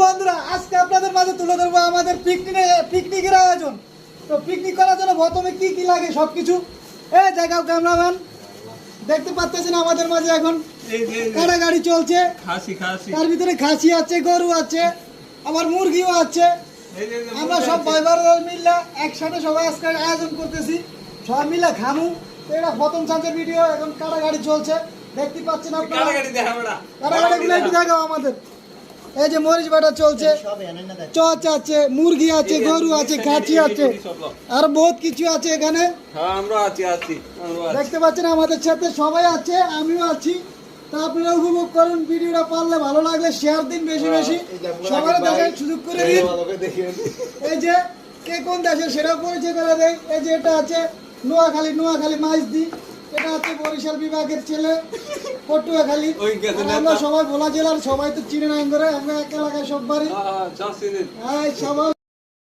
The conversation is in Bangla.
বন্ধুরা আজকে আপনাদের মাঝে তুলে ধরবো আমাদের পিকনিকের আয়োজন। তো পিকনিক করার জন্য প্রথমে কি কি লাগে সবকিছু এই দেখাও ক্যামেরাম্যান। দেখতে পাচ্ছেন আমাদের মাঝে এখন কাটা গাড়ি চলছে, তার ভিতরে খাসি আছে, গরু আছে, আবার মুরগিও আছে। আমরা সব ভাই বোনেরা মিলে একসাথে সবাই আজকে আয়োজন করতেছি, সবাই মিলে খামু। এটা প্রথম চাঁদের ভিডিও, এখন কাটা গাড়ি চলছে দেখতে পাচ্ছেন আপনারা। কাটা গাড়িগুলো একটু দেখাও আমাদের। এই যে মরিচ বাটা চলছে, চচ আছে, মুরগি আছে, গরু আছে, খাসি আছে, আর বহুত কিছু আছে এখানে। দেখতে পাচ্ছেন আমাদের সাথে সবাই আছে, আমিও আছি। তা আপনারা উপভোগ করুন ভিডিওটা, পারলে ভালো লাগলে শেয়ার দিন, বেশি বেশি সবার দেখার সুযোগ করে দিন। এই যে কে কোন দেশের সেটাও পরিচয় করে দেয়। এই যে এটা আছে নোয়াখালী মাইজদি, এটা হচ্ছে বরিশাল বিভাগের ছেলে পটুয়াখালী। আমরা সবাই ভোলা জেলার, সবাই তো চিনে না করে, আমরা এক এলাকায় সব বাড়ি সবাই।